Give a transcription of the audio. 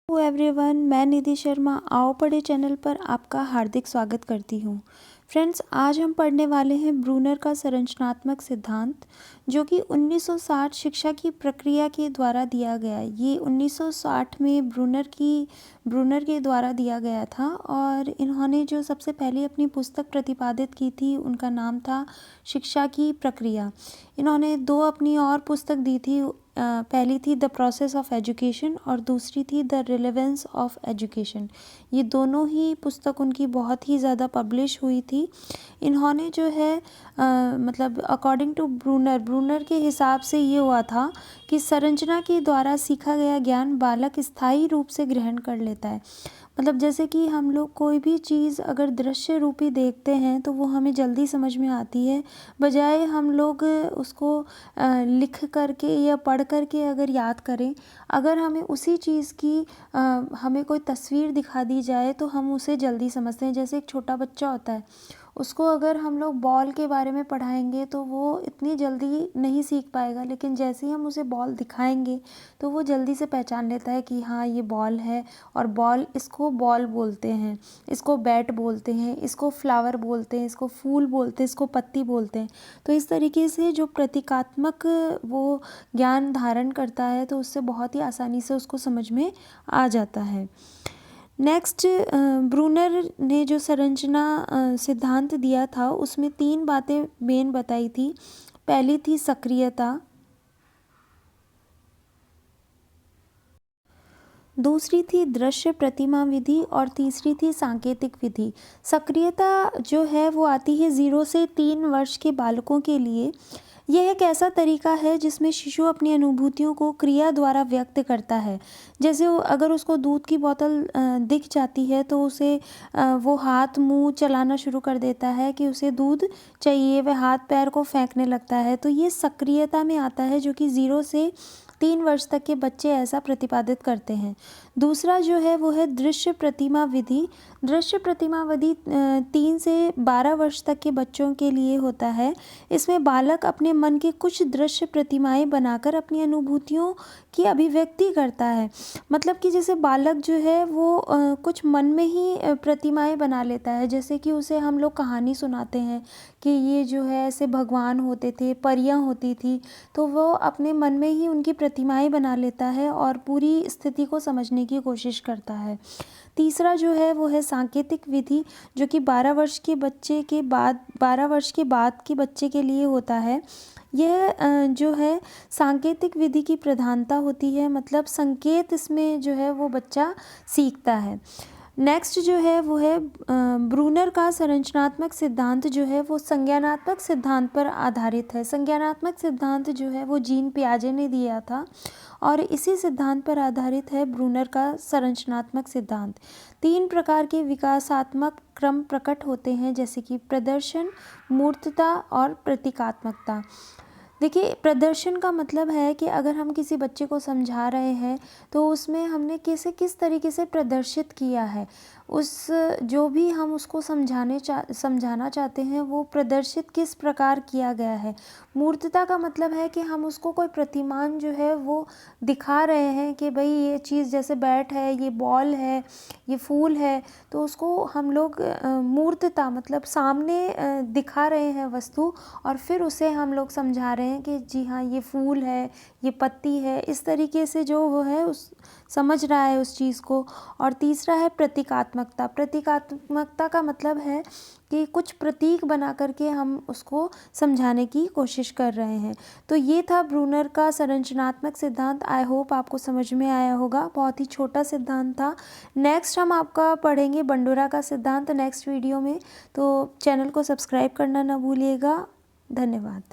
Hello everyone, मैं निधि शर्मा आओ पढ़े चैनल पर आपका हार्दिक स्वागत करती हूँ। फ्रेंड्स, आज हम पढ़ने वाले हैं ब्रूनर का संरचनात्मक सिद्धांत, जो कि 1960 शिक्षा की प्रक्रिया के द्वारा दिया गया। ये 1960 में ब्रूनर के द्वारा दिया गया था और इन्होंने जो सबसे पहले अपनी पुस्तक प्रतिपादित की थी उनका नाम था शिक्षा की प्रक्रिया। इन्होंने दो अपनी और पुस्तक दी थी। पहली थी द प्रोसेस ऑफ एजुकेशन और दूसरी थी द रिलेवेंस ऑफ एजुकेशन। ये दोनों ही पुस्तक उनकी बहुत ही ज़्यादा पब्लिश हुई थी। इन्होंने जो है मतलब अकॉर्डिंग टू ब्रूनर के हिसाब से ये हुआ था कि संरचना के द्वारा सीखा गया ज्ञान बालक स्थायी रूप से ग्रहण कर लेता है। मतलब जैसे कि हम लोग कोई भी चीज़ अगर दृश्य रूपी देखते हैं तो वो हमें जल्दी समझ में आती है, बजाय हम लोग उसको लिख करके या पढ़ करके अगर याद करें। अगर हमें उसी चीज़ की हमें कोई तस्वीर दिखा दी जाए तो हम उसे जल्दी समझते हैं। जैसे एक छोटा बच्चा होता है, उसको अगर हम लोग बॉल के बारे में पढ़ाएंगे तो वो इतनी जल्दी नहीं सीख पाएगा, लेकिन जैसे ही हम उसे बॉल दिखाएंगे तो वो जल्दी से पहचान लेता है कि हाँ ये बॉल है, और इसको बॉल बोलते हैं, इसको बैट बोलते हैं, इसको फ्लावर बोलते हैं, इसको फूल बोलते हैं, इसको पत्ती बोलते हैं। तो इस तरीके से जो प्रतीकात्मक वो ज्ञान धारण करता है तो उससे बहुत ही आसानी से उसको समझ में आ जाता है। नेक्स्ट, ब्रूनर ने जो संरचना सिद्धांत दिया था उसमें 3 बातें मेन बताई थी। पहली थी सक्रियता, दूसरी थी दृश्य प्रतिमा विधि और तीसरी थी सांकेतिक विधि। सक्रियता जो है वो आती है 0 से 3 वर्ष के बालकों के लिए। यह एक ऐसा तरीका है जिसमें शिशु अपनी अनुभूतियों को क्रिया द्वारा व्यक्त करता है। जैसे अगर उसको दूध की बोतल दिख जाती है तो उसे वो हाथ मुंह चलाना शुरू कर देता है कि उसे दूध चाहिए, वह हाथ पैर को फेंकने लगता है। तो ये सक्रियता में आता है, जो कि 0 से 3 वर्ष तक के बच्चे ऐसा प्रतिपादित करते हैं। दूसरा जो है वो है दृश्य प्रतिमा विधि। दृश्य प्रतिमा विधि 3 से 12 वर्ष तक के बच्चों के लिए होता है। इसमें बालक अपने मन के कुछ दृश्य प्रतिमाएं बनाकर अपनी अनुभूतियों की अभिव्यक्ति करता है। मतलब कि जैसे बालक जो है वो कुछ मन में ही प्रतिमाएं बना लेता है। जैसे कि उसे हम लोग कहानी सुनाते हैं कि ये जो है ऐसे भगवान होते थे, परियां होती थी, तो वो अपने मन में ही उनकी प्रतिमाएं बना लेता है और पूरी स्थिति को समझने की कोशिश करता है। तीसरा जो है वो है सांकेतिक विधि, जो कि 12 वर्ष के बच्चे के बाद के बच्चे के लिए होता है। यह जो है सांकेतिक विधि की प्रधानता होती है, मतलब संकेत इसमें जो है वो बच्चा सीखता है। नेक्स्ट जो है वो है ब्रूनर का संरचनात्मक सिद्धांत जो है वो संज्ञानात्मक सिद्धांत पर आधारित है। संज्ञानात्मक सिद्धांत जो है वो जीन पियाजे ने दिया था और इसी सिद्धांत पर आधारित है ब्रूनर का संरचनात्मक सिद्धांत। 3 प्रकार के विकासात्मक क्रम प्रकट होते हैं, जैसे कि प्रदर्शन, मूर्तता और प्रतीकात्मकता। देखिए, प्रदर्शन का मतलब है कि अगर हम किसी बच्चे को समझा रहे हैं तो उसमें हमने किस तरीके से प्रदर्शित किया है, उस जो भी हम उसको समझाना चाहते हैं वो प्रदर्शित किस प्रकार किया गया है। मूर्तता का मतलब है कि हम उसको कोई प्रतिमान जो है वो दिखा रहे हैं कि भाई ये चीज़ जैसे बैट है, ये बॉल है, ये फूल है, तो उसको हम लोग मूर्तता मतलब सामने दिखा रहे हैं वस्तु, और फिर उसे हम लोग समझा रहे हैं कि जी हाँ ये फूल है, ये पत्ती है। इस तरीके से जो वो है उस समझ रहा है उस चीज़ को। और तीसरा है प्रतीकात्मकता। प्रतीकात्मकता का मतलब है कि कुछ प्रतीक बना करके हम उसको समझाने की कोशिश कर रहे हैं। तो ये था ब्रूनर का संरचनात्मक सिद्धांत। आई होप आपको समझ में आया होगा। बहुत ही छोटा सिद्धांत था। नेक्स्ट हम आपका पढ़ेंगे बंडूरा का सिद्धांत नेक्स्ट वीडियो में। तो चैनल को सब्सक्राइब करना ना भूलिएगा। धन्यवाद।